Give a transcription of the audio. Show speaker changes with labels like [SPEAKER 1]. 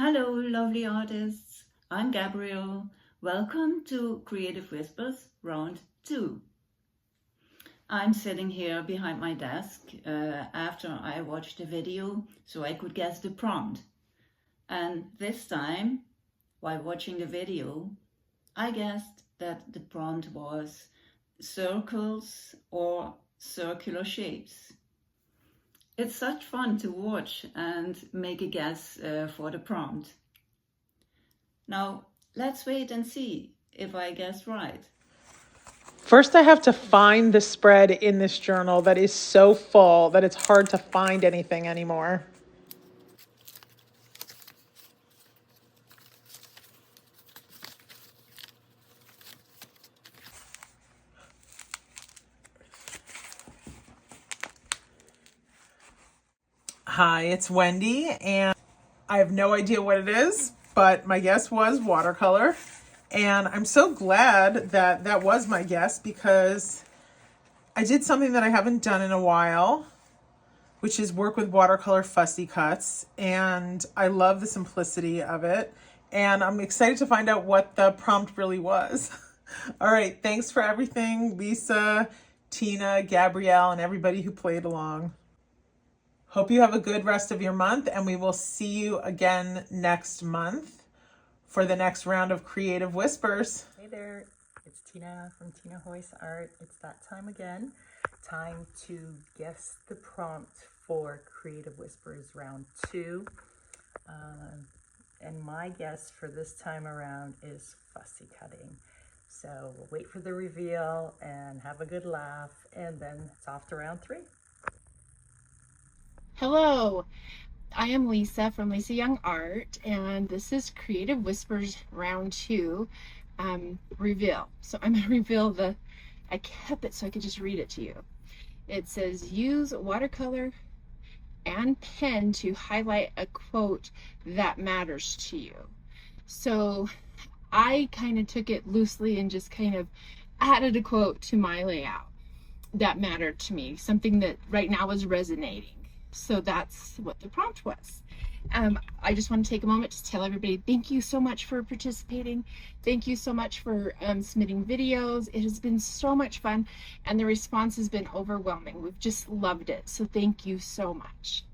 [SPEAKER 1] Hello, lovely artists. I'm Gabrielle. Welcome to Creative Whispers Round 2. I'm sitting here behind my desk after I watched the video so I could guess the prompt. And this time, while watching the video, I guessed that the prompt was circles or circular shapes. It's such fun to watch and make a guess for the prompt. Now, let's wait and see if I guessed right.
[SPEAKER 2] First, I have to find the spread in this journal that is so full that it's hard to find anything anymore. Hi, it's Wendy, and I have no idea what it is, but my guess was watercolor. And I'm so glad that that was my guess because I did something that I haven't done in a while, which is work with watercolor fussy cuts. And I love the simplicity of it. And I'm excited to find out what the prompt really was. All right, thanks for everything, Lisa, Tina, Gabrielle, and everybody who played along. Hope you have a good rest of your month, and we will see you again next month for the next round of Creative Whispers.
[SPEAKER 3] Hey there, it's Tina from Tina Hoyce Art. It's that time again. Time to guess the prompt for Creative Whispers round 2. And my guess for this time around is fussy cutting. So we'll wait for the reveal and have a good laugh, and then it's off to round 3.
[SPEAKER 4] Hello, I am Lisa from Lisa Young Art, and this is Creative Whispers Round 2 reveal. So I'm going to reveal I kept it so I could just read it to you. It says, use watercolor and pen to highlight a quote that matters to you. So I kind of took it loosely and just kind of added a quote to my layout that mattered to me, something that right now is resonating. So that's what the prompt was. I just want to take a moment to tell everybody thank you so much for participating. Thank you so much for submitting videos. It has been so much fun, and the response has been overwhelming. We've just loved it. So thank you so much.